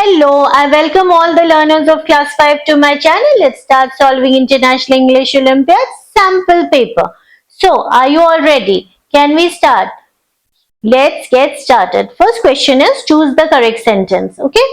Hello, I welcome all the learners of class 5 to my channel. Let's start solving International English Olympiad sample paper. So, are you all ready? Can we start? Let's get started. First question is choose the correct sentence. Okay.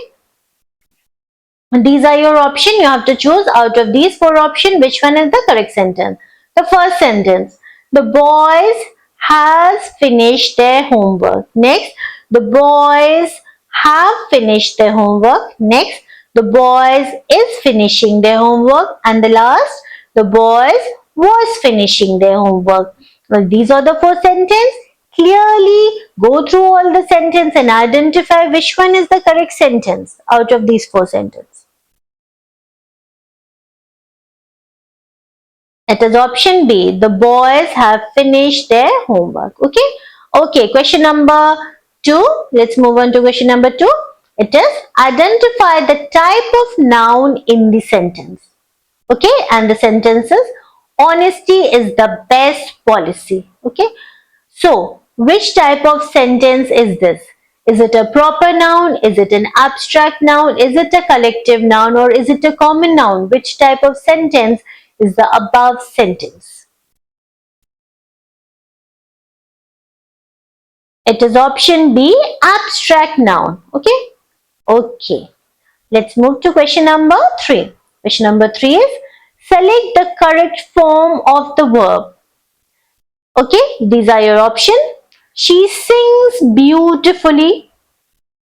These are your options. You have to choose out of these four options which one is the correct sentence. The first sentence. The boys has finished their homework. Next, the boys have finished their homework. Next, the boys is finishing their homework. And the last, the boys was finishing their homework. Well, these are the four sentences. Clearly go through all the sentence and identify which one is the correct sentence out of these four sentences. It is option B. The boys have finished their homework. Okay. Okay. Question number 2. Let's move on to question number 2. It is identify the type of noun in the sentence. Okay. And the sentence is honesty is the best policy. Okay. So, which type of sentence is this? Is it a proper noun? Is it an abstract noun? Is it a collective noun? Or is it a common noun? Which type of sentence is the above sentence? It is option B, abstract noun. Okay? Okay. Let's move to question number 3. Question number 3 is select the correct form of the verb. Okay, these are your options. She sings beautifully.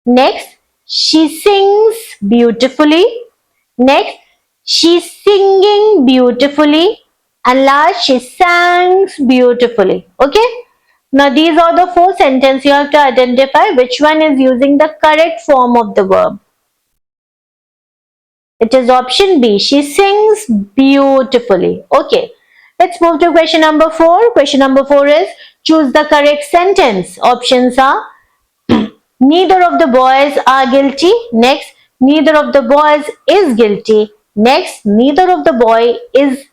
Next, she sings beautifully. Next, she's singing beautifully. And last, she sang beautifully. Okay. Now, these are the four sentences. You have to identify which one is using the correct form of the verb. It is option B. She sings beautifully. Okay. Let's move to question number 4. Question number 4 is choose the correct sentence. Options are neither of the boys are guilty. Next, neither of the boys is guilty. Next, neither of the boy is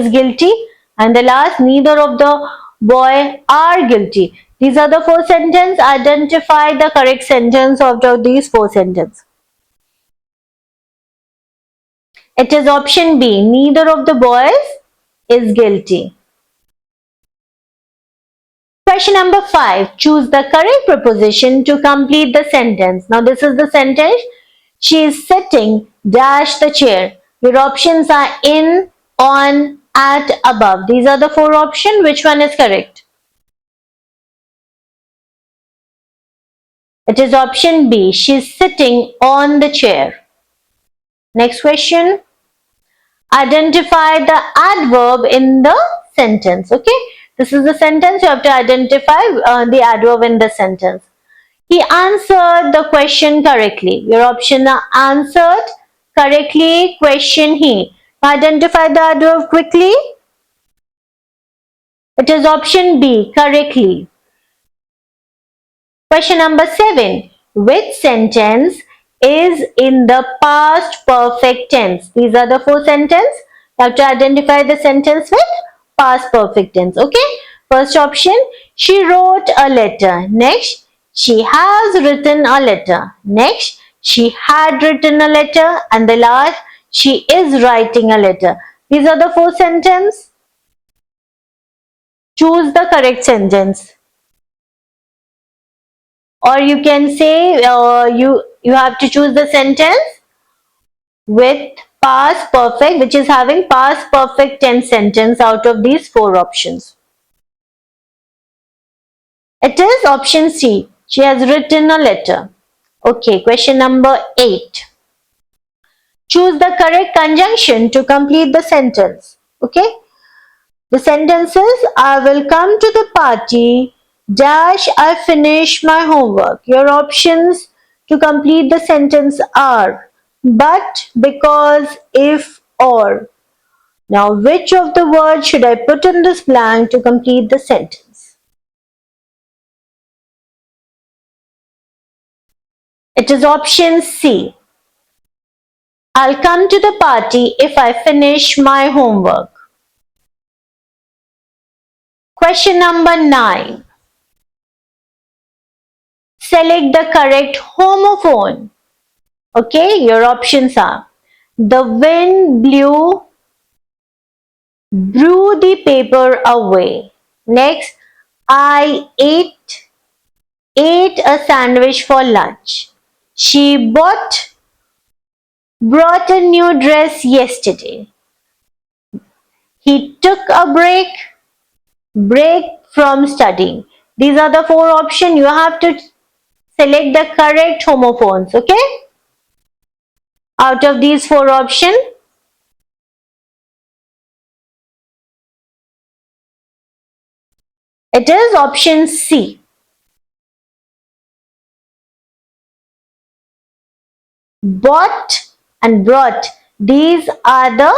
guilty. And the last, neither of the boy are guilty. These are the four sentences. Identify the correct sentence out of these four sentences. It is option B. Neither of the boys is guilty. Question number 5. Choose the correct preposition to complete the sentence. Now this is the sentence. She is sitting dash the chair. Your options are in, on, at, above. These are the four options. Which one is correct? It is option B. She is sitting on the chair. Next question. Identify the adverb in the sentence. Okay. This is the sentence. You have to identify the adverb in the sentence. He answered the question correctly. Your option are answered correctly, question he. Identify the adverb quickly. It is option B, correctly. Question number 7. Which sentence is in the past perfect tense? These are the four sentences. You have to identify the sentence with past perfect tense. Okay. First option, she wrote a letter. Next, she has written a letter. Next, she had written a letter. And the last, she is writing a letter. These are the four sentences. Choose the correct sentence. Or you can say you have to choose the sentence with past perfect, which is having past perfect tense sentence out of these four options. It is option C. She has written a letter. Okay, question number 8. Choose the correct conjunction to complete the sentence. Okay. The sentences, I will come to the party, dash, I finish my homework. Your options to complete the sentence are but, because, if, or. Now, which of the words should I put in this blank to complete the sentence? It is option C. I'll come to the party if I finish my homework. Question number 9. Select the correct homophone. Okay, your options are the wind blew the paper away. Next, I ate a sandwich for lunch. She brought a new dress yesterday. He took a break from studying. These are the four options. You have to select the correct homophones. Okay, out of these four options, it is option C. Bought and brought. These are the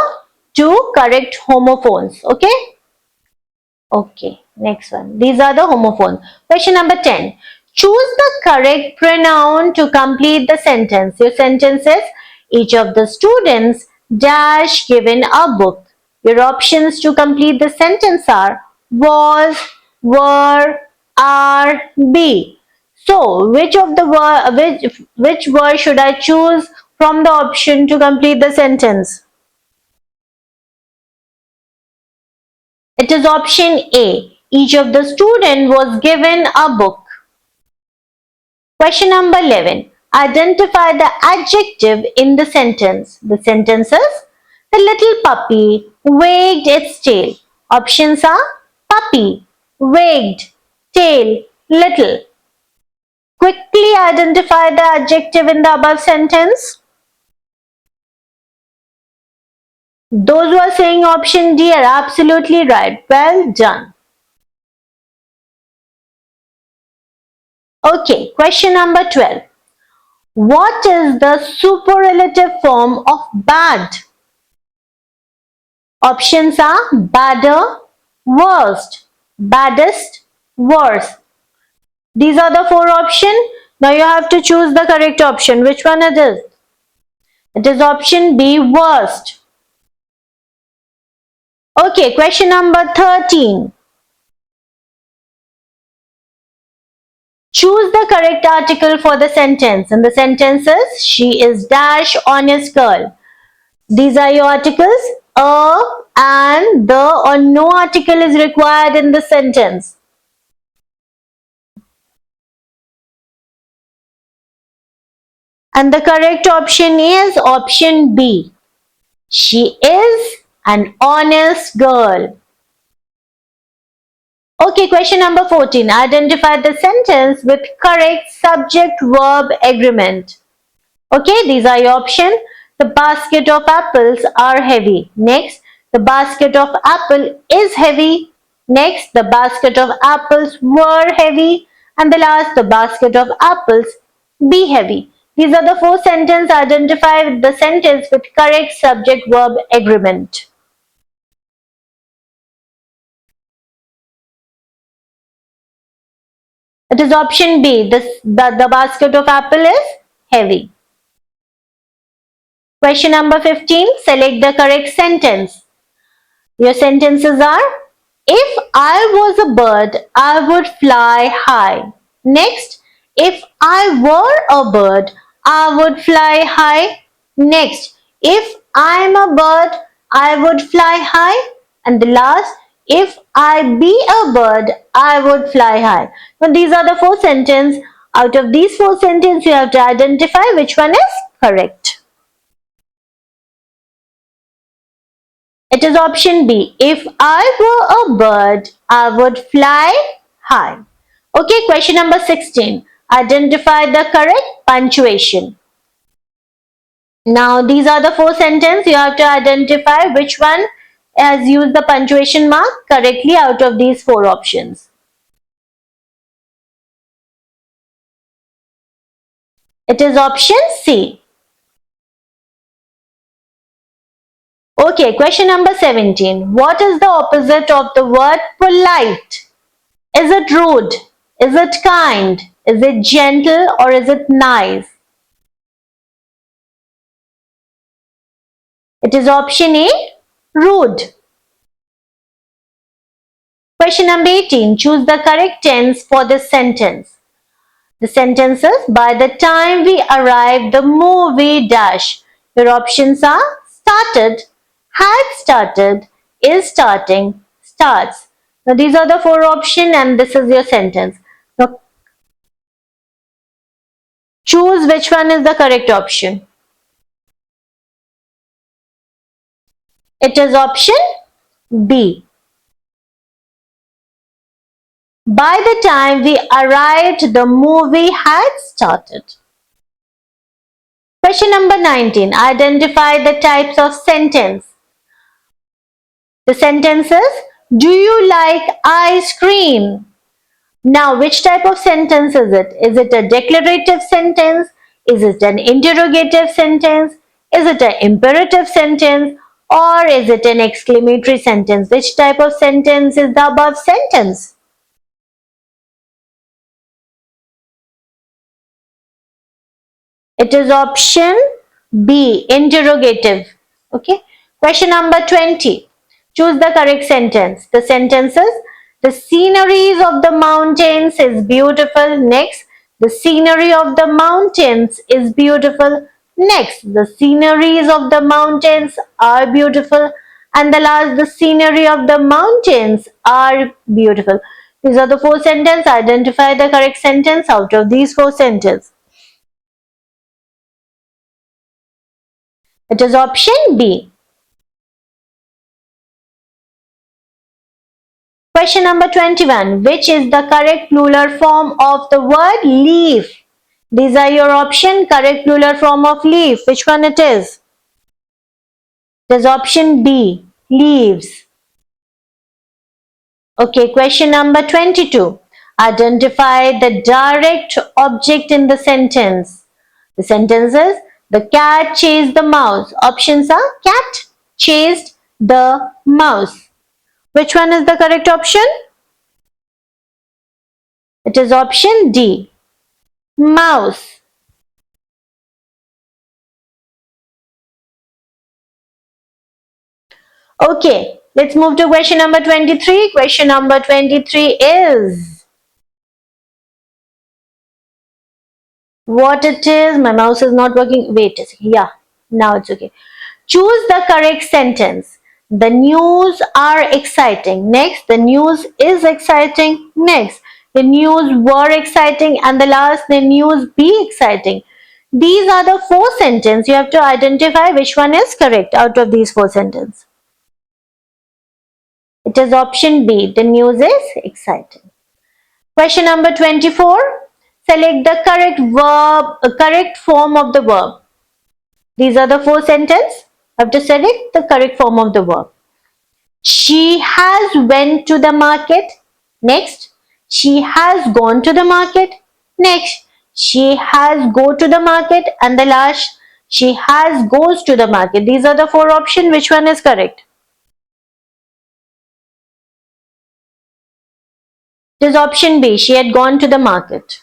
two correct homophones. Okay. Okay, next one. These are the homophones. Question number 10. Choose the correct pronoun to complete the sentence. Your sentence is, each of the students dash given a book. Your options to complete the sentence are was, were, are, be. So, which word should I choose from the option to complete the sentence? It is option A. Each of the student was given a book. Question number 11. Identify the adjective in the sentence. The sentence is, the little puppy wagged its tail. Options are puppy, wagged, tail, little. Quickly identify the adjective in the above sentence. Those who are saying option D are absolutely right. Well done. Okay, question number 12. What is the superlative form of bad? Options are badder, worst, baddest, worst. These are the four options. Now you have to choose the correct option. Which one it is? It is option B, worst. Okay, question number 13. Choose the correct article for the sentence. And the sentence is, she is dash honest girl. These are your articles. A and the or no article is required in the sentence. And the correct option is option B. She is an honest girl. Okay, question number 14. Identify the sentence with correct subject-verb agreement. Okay, these are your options. The basket of apples are heavy. Next, the basket of apple is heavy. Next, the basket of apples were heavy. And the last, the basket of apples be heavy. These are the four sentences. Identify the sentence with correct subject-verb agreement. It is option B. The basket of apple is heavy. Question number 15. Select the correct sentence. Your sentences are, if I was a bird, I would fly high. Next, if I were a bird, I would fly high. Next, if I'm a bird, I would fly high. And the last, if I be a bird, I would fly high. Now these are the four sentences. Out of these four sentences, you have to identify which one is correct. It is option B. If I were a bird, I would fly high. Okay, question number 16. Identify the correct punctuation. Now, these are the four sentences. You have to identify which one has used the punctuation mark correctly out of these four options. It is option C. Okay, question number 17. What is the opposite of the word polite? Is it rude? Is it kind? Is it gentle or is it nice? It is option A, rude. Question number 18. Choose the correct tense for this sentence. The sentences, by the time we arrived, the movie dash. Your options are started, had started, is starting, starts. Now these are the four options and this is your sentence. Now choose which one is the correct option. It is option B. By the time we arrived, the movie had started. Question number 19. Identify the types of sentence. The sentences, do you like ice cream? Now, which type of sentence is it? Is it a declarative sentence? Is it an interrogative sentence? Is it an imperative sentence? Or is it an exclamatory sentence? Which type of sentence is the above sentence? It is option B, interrogative. Okay. Question number 20. Choose the correct sentence. The sentences, the sceneries of the mountains is beautiful. Next, the scenery of the mountains is beautiful. Next, the sceneries of the mountains are beautiful. And the last, the scenery of the mountains are beautiful. These are the four sentences. Identify the correct sentence out of these four sentences. It is option B. Question number 21. Which is the correct plural form of the word leaf? These are your option. Correct plural form of leaf. Which one it is? It is option B. Leaves. Okay, question number 22. Identify the direct object in the sentence. The sentence is, the cat chased the mouse. Options are cat chased the mouse. Which one is the correct option? It is option D. Mouse. Okay, let's move to question number 23. Question number 23 is what it is. My mouse is not working. Wait a second. Yeah, now it's okay. Choose the correct sentence. The news are exciting. Next, the news is exciting. Next, the news were exciting. And the last, the news be exciting. These are the four sentences. You have to identify which one is correct out of these four sentences. It is option B. The news is exciting. Question number 24. Select the correct form of the verb. These are the four sentences. You have to select the correct form of the verb. She has went to the market. Next, she has gone to the market. Next, she has go to the market. And the last, she has goes to the market. These are the four options. Which one is correct? It is option B. She had gone to the market.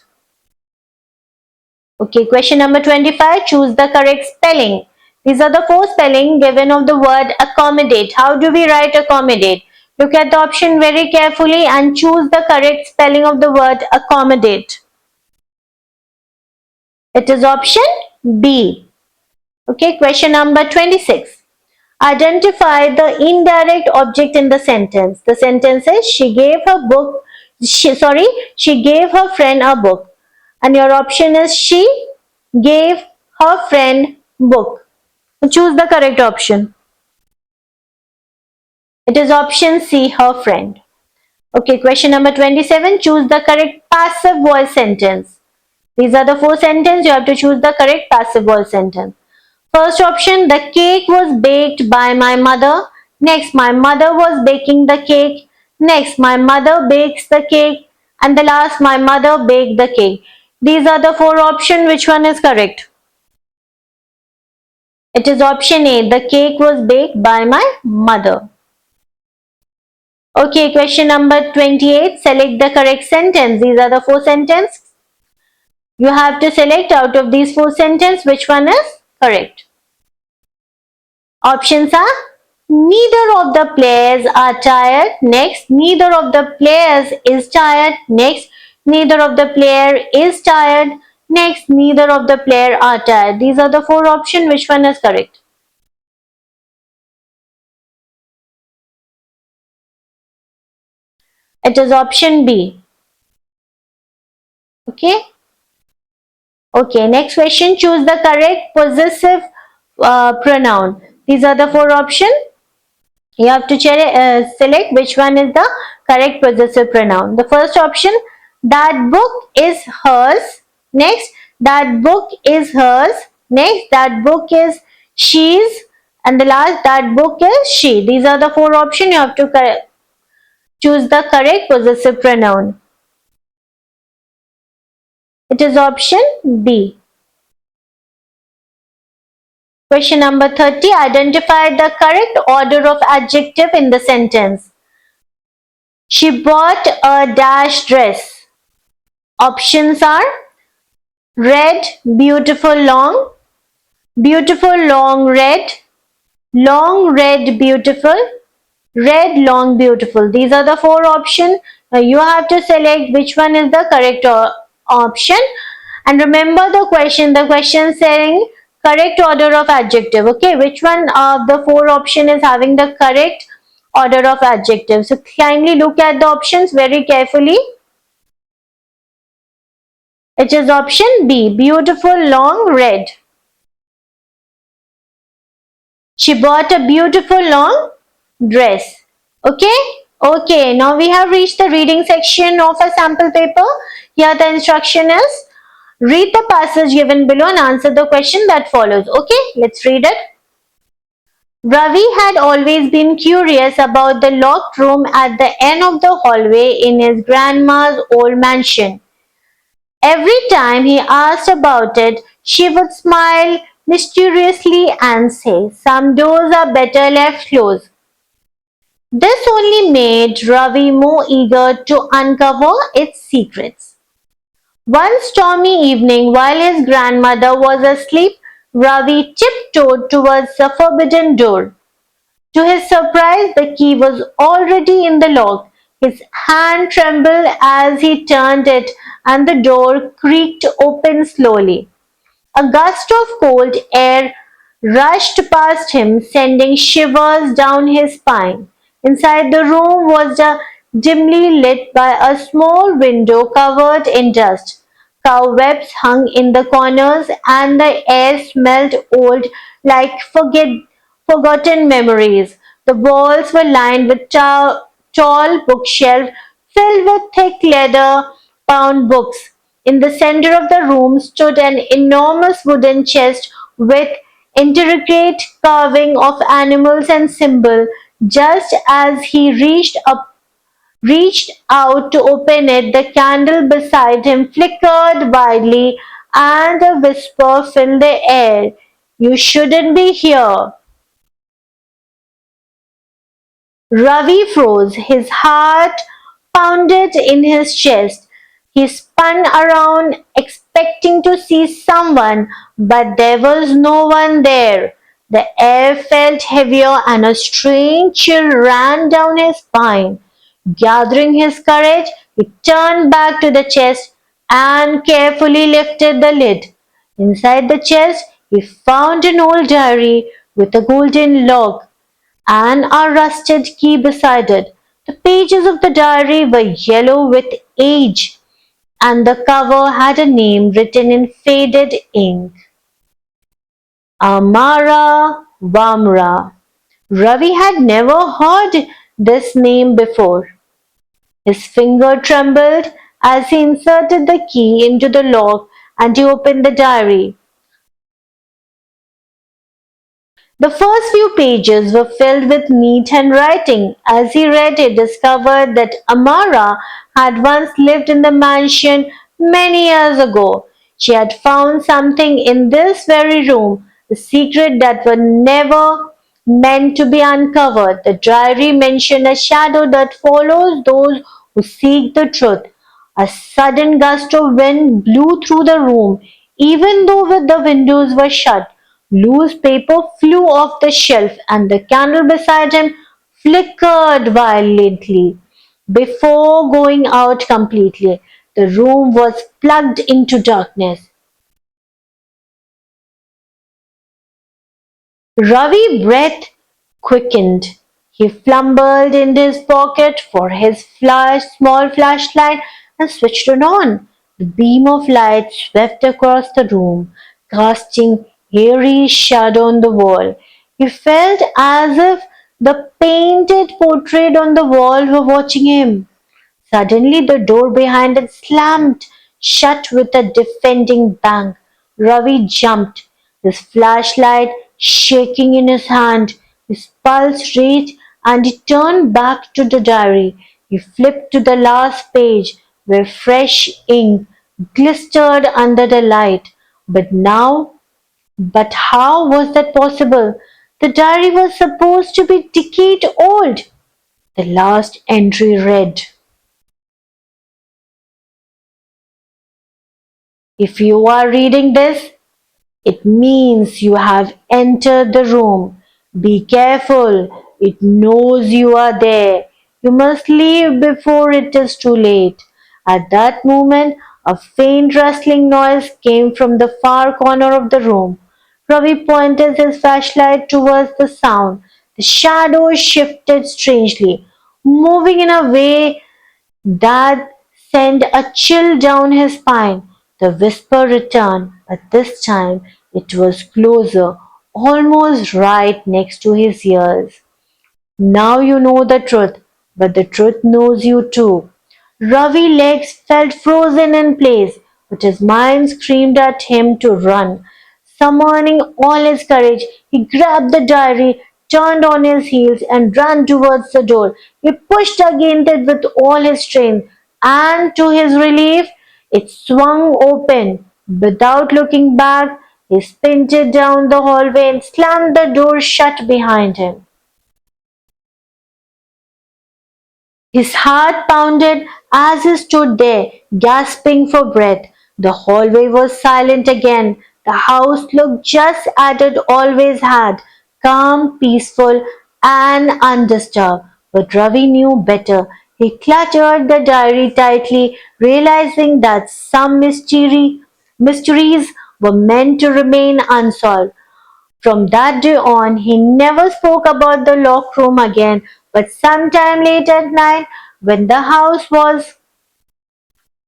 Okay, question number 25. Choose the correct spelling. These are the four spelling given of the word accommodate. How do we write accommodate? Look at the option very carefully and choose the correct spelling of the word accommodate. It is option B. Okay, question number 26. Identify the indirect object in the sentence. The sentence is, she gave her friend a book. And your option is, she gave her friend book. Choose the correct option. It is option C, her friend. Okay, question number 27. Choose the correct passive voice sentence. These are the four sentences. You have to choose the correct passive voice sentence. First option, the cake was baked by my mother. Next, my mother was baking the cake. Next, my mother bakes the cake. And the last, my mother baked the cake. These are the four options. Which one is correct? It is option A. The cake was baked by my mother. Okay, question number 28. Select the correct sentence. These are the four sentences. You have to select out of these four sentences which one is correct. Options are, neither of the players are tired. Next, neither of the players is tired. Next, neither of the player is tired. Next, neither of the player are tired. These are the four options. Which one is correct? It is option B. Okay. Okay, next question. Choose the correct possessive pronoun. These are the four options. You have to select which one is the correct possessive pronoun. The first option, that book is hers. Next, that book is hers. Next, that book is she's. And the last, that book is she. These are the four options. You have to choose the correct possessive pronoun. It is option B. Question number 30. Identify the correct order of adjective in the sentence. She bought a dash dress. Options are red, beautiful long red, long red beautiful, red long beautiful. These are the four options. Now you have to select which one is the correct option. And remember the question saying correct order of adjective. Okay, which one of the four option is having the correct order of adjective? So kindly look at the options very carefully. It is option B, beautiful long red. She bought a beautiful long dress. Okay? Okay, now we have reached the reading section of a sample paper. Here the instruction is, read the passage given below and answer the question that follows. Okay, let's read it. Ravi had always been curious about the locked room at the end of the hallway in his grandma's old mansion. Every time he asked about it, she would smile mysteriously and say, "Some doors are better left closed." This only made Ravi more eager to uncover its secrets. One stormy evening, while his grandmother was asleep, Ravi tiptoed towards the forbidden door. To his surprise, the key was already in the lock. His hand trembled as he turned it, and the door creaked open slowly. A gust of cold air rushed past him, sending shivers down his spine. Inside the room was dimly lit by a small window covered in dust. Cobwebs hung in the corners, and the air smelled old, like forgotten memories. The walls were lined with tall bookshelves filled with thick leather-bound books. In the center of the room stood an enormous wooden chest with intricate carving of animals and symbols. Just as he reached out to open it, the candle beside him flickered wildly and a whisper filled the air. "You shouldn't be here." Ravi froze. His heart pounded in his chest. He spun around, expecting to see someone, but there was no one there. The air felt heavier, and a strange chill ran down his spine. Gathering his courage, he turned back to the chest and carefully lifted the lid. Inside the chest, he found an old diary with a golden lock and a rusted key beside it. The pages of the diary were yellow with age, and the cover had a name written in faded ink. Amara Vamra. Ravi had never heard this name before. His finger trembled as he inserted the key into the lock and he opened the diary. The first few pages were filled with neat handwriting. As he read, he discovered that Amara had once lived in the mansion many years ago. She had found something in this very room, a secret that was never meant to be uncovered. The diary mentioned a shadow that follows those who seek the truth. A sudden gust of wind blew through the room, even though the windows were shut. Loose paper flew off the shelf, and the candle beside him flickered violently before going out completely. The room was plugged into darkness. Ravi's breath quickened. He fumbled in his pocket for his small flashlight and switched it on. The beam of light swept across the room, casting eerie shadow on the wall. He felt as if the painted portrait on the wall were watching him. Suddenly the door behind it slammed shut with a deafening bang. Ravi jumped, his flashlight shaking in his hand. His pulse raced and he turned back to the diary. He flipped to the last page where fresh ink glistered under the light. But how was that possible? The diary was supposed to be decade old. The last entry read, "If you are reading this, it means you have entered the room. Be careful, it knows you are there. You must leave before it is too late." At that moment, a faint rustling noise came from the far corner of the room. Ravi pointed his flashlight towards the sound. The shadows shifted strangely, moving in a way that sent a chill down his spine. The whisper returned, but this time it was closer, almost right next to his ears. "Now you know the truth, but the truth knows you too." Ravi's legs felt frozen in place, but his mind screamed at him to run. Summoning all his courage, he grabbed the diary, turned on his heels, and ran towards the door. He pushed against it with all his strength, and to his relief, it swung open. Without looking back, he sprinted down the hallway and slammed the door shut behind him. His heart pounded as he stood there, gasping for breath. The hallway was silent again. The house looked just as it always had, calm, peaceful, and undisturbed. But Ravi knew better. He clutched the diary tightly, realizing that some mysteries were meant to remain unsolved. From that day on, he never spoke about the locked room again, but sometime late at night, when the house was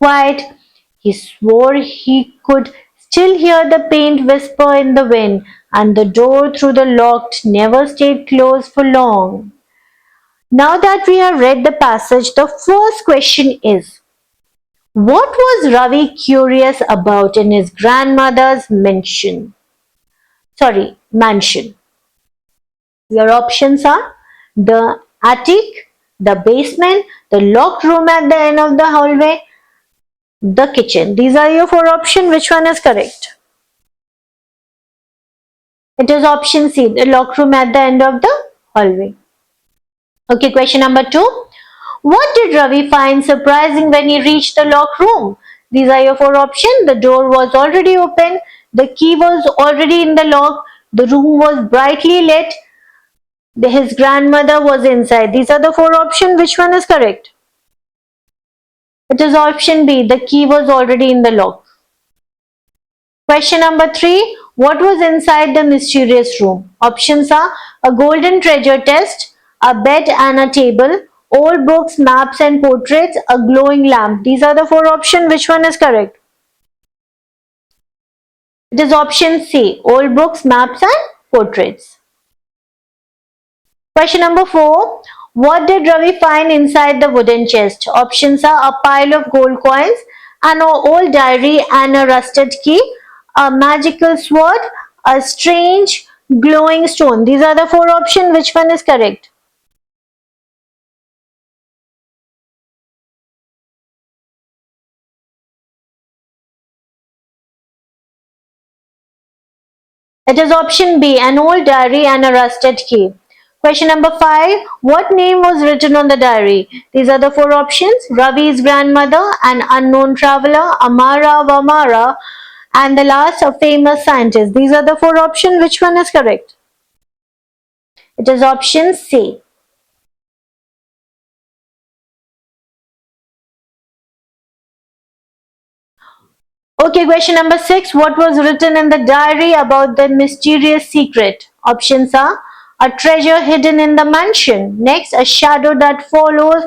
quiet, he swore he could still hear the faint whisper in the wind, and the door through the locked never stayed closed for long. Now that we have read the passage, the first question is, what was Ravi curious about in his grandmother's mansion? Your options are the attic, the basement, the locked room at the end of the hallway, the kitchen. These are your four options. Which one is correct? It is option C, the locked room at the end of the hallway. Okay, question number 2. What did Ravi find surprising when he reached the locked room? These are your four options. The door was already open, the key was already in the lock, the room was brightly lit, his grandmother was inside. These are the four options. Which one is correct? It is option B. The key was already in the lock. Question number 3. What was inside the mysterious room? Options are a golden treasure chest, a bed and a table, old books, maps and portraits, a glowing lamp. These are the four options. Which one is correct? It is option C. Old books, maps and portraits. Question number 4. What did Ravi find inside the wooden chest? Options are a pile of gold coins, an old diary and a rusted key, a magical sword, a strange glowing stone. These are the four options. Which one is correct? It is option B, an old diary and a rusted key. Question number 5. What name was written on the diary? These are the four options. Ravi's grandmother, an unknown traveler, Amara Vamara, and the last, a famous scientist. These are the four options. Which one is correct? It is option C. Okay, question number 6. What was written in the diary about the mysterious secret? Options are a treasure hidden in the mansion. Next, a shadow that follows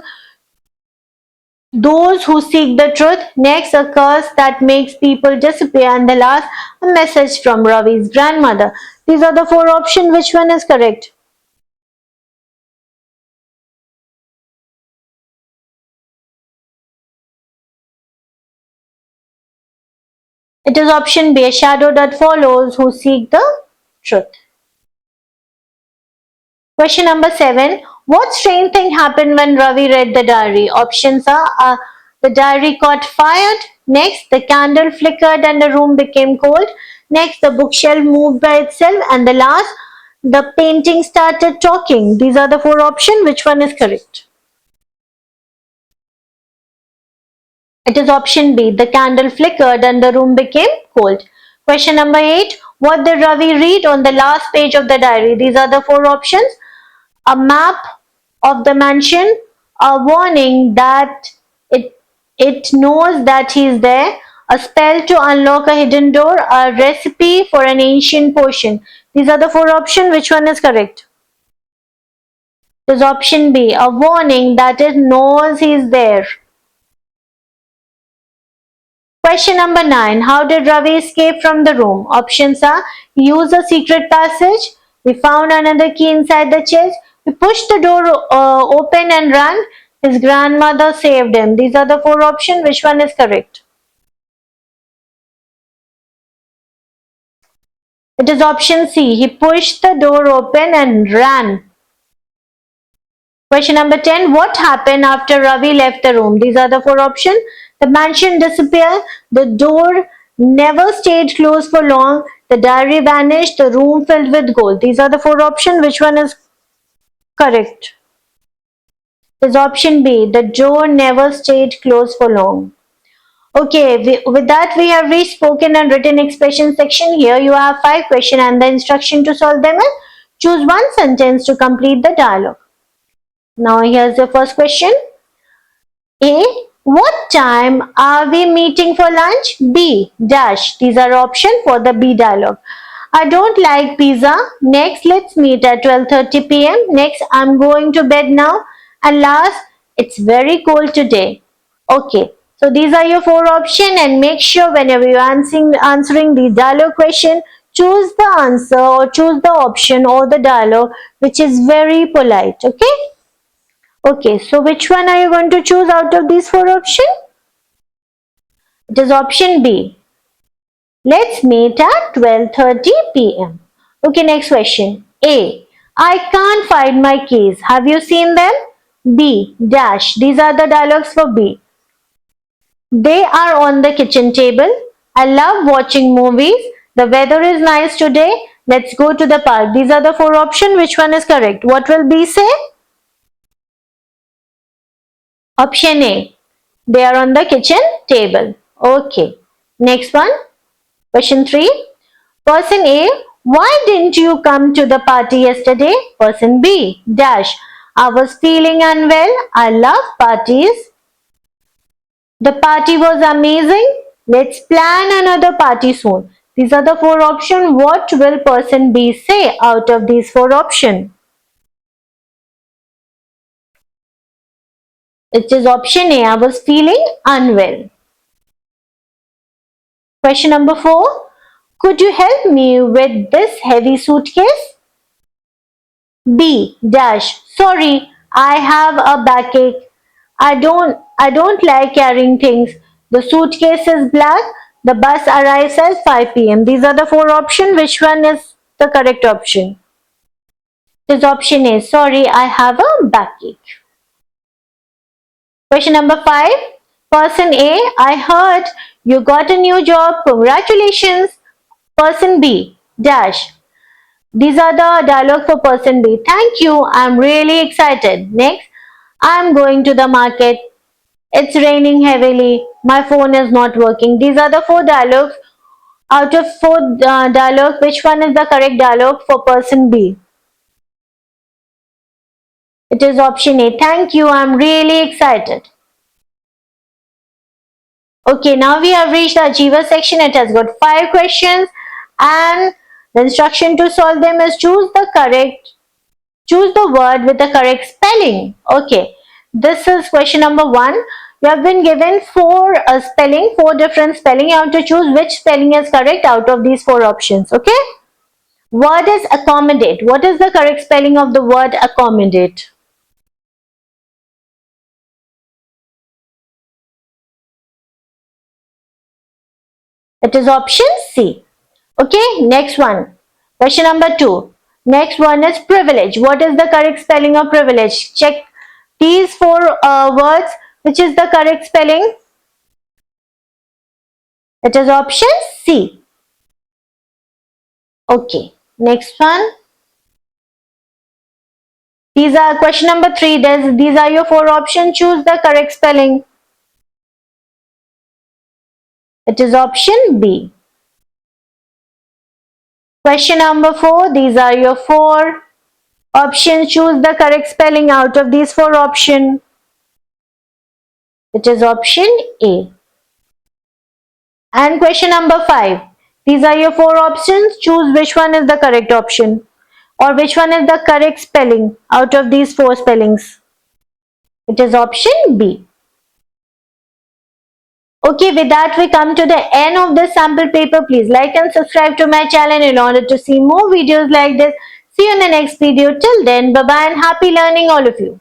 those who seek the truth. Next, a curse that makes people disappear. And the last, a message from Ravi's grandmother. These are the four options. Which one is correct? It is option B, a shadow that follows who seek the truth. Question number 7. What strange thing happened when Ravi read the diary? Options are the diary caught fire. Next, the candle flickered and the room became cold. Next, the bookshelf moved by itself. And the last, the painting started talking. These are the four options. Which one is correct? It is option B. The candle flickered and the room became cold. Question number 8. What did Ravi read on the last page of the diary? These are the four options. A map of the mansion, a warning that it knows that he is there, a spell to unlock a hidden door, a recipe for an ancient potion. These are the four options. Which one is correct? It is option B. A warning that it knows he is there. Question number 9. How did Ravi escape from the room? Options are he used a secret passage, he found another key inside the chest, he pushed the door open and ran, his grandmother saved him. These are the four options. Which one is correct? It is option C. He pushed the door open and ran. Question number 10. What happened after Ravi left the room? These are the four options. The mansion disappeared. The door never stayed closed for long. The diary vanished. The room filled with gold. These are the four options. Which one is correct? It is option B. The door never stayed closed for long. Okay, with that we have reached spoken and written expression section. Here you have 5 questions and the instruction to solve them is choose one sentence to complete the dialogue. Now here's the first question. A. What time are we meeting for lunch? B. Dash. These are options for the B dialogue. I don't like pizza. Next, let's meet at 12:30 p.m. Next, I'm going to bed now. And last, it's very cold today. Okay, so these are your 4 options and make sure whenever you're answering the dialogue question, choose the answer or choose the option or the dialogue which is very polite. Okay? Okay, so which one are you going to choose out of these 4 options? It is option B. Let's meet at 12:30 p.m. Okay, next question. A. I can't find my keys. Have you seen them? B. Dash. These are the dialogues for B. They are on the kitchen table. I love watching movies. The weather is nice today. Let's go to the park. These are the 4 options. Which one is correct? What will B say? Option A. They are on the kitchen table. Okay. Next one. Question 3. Person A. Why didn't you come to the party yesterday? Person B. Dash. I was feeling unwell. I love parties. The party was amazing. Let's plan another party soon. These are the 4 options. What will person B say out of these 4 options? It is option A. I was feeling unwell. Question number 4. Could you help me with this heavy suitcase? B. Dash. Sorry, I have a backache. I don't like carrying things. The suitcase is black. The bus arrives at 5 p.m. These are the 4 options. Which one is the correct option? This option A. Sorry, I have a backache. Question number 5. Person A. I heard you got a new job. Congratulations. Person B. Dash. These are the dialogue for person B. Thank you. I'm really excited. Next. I'm going to the market. It's raining heavily. My phone is not working. These are the 4 dialogues. Out of 4 dialogues, which one is the correct dialogue for person B? It is option A. Thank you. I'm really excited. Okay, now we have reached the achiever section. It has got 5 questions and the instruction to solve them is choose the word with the correct spelling. Okay, this is question number 1. You have been given 4 different spelling. You have to choose which spelling is correct out of these 4 options. Okay, word is accommodate. What is the correct spelling of the word accommodate? It is option C. Okay, next one. Question number 2. Next one is privilege. What is the correct spelling of privilege? Check these 4 words. Which is the correct spelling? It is option C. Okay, next one. These are question number 3. These are your 4 options. Choose the correct spelling. It is option B. Question number 4. These are your 4 options. Choose the correct spelling out of these 4 options. It is option A. And question number 5. These are your 4 options. Choose which one is the correct option or which one is the correct spelling out of these 4 spellings. It is option B. Okay, with that we come to the end of this sample paper. Please like and subscribe to my channel in order to see more videos like this. See you in the next video. Till then, bye bye and happy learning all of you.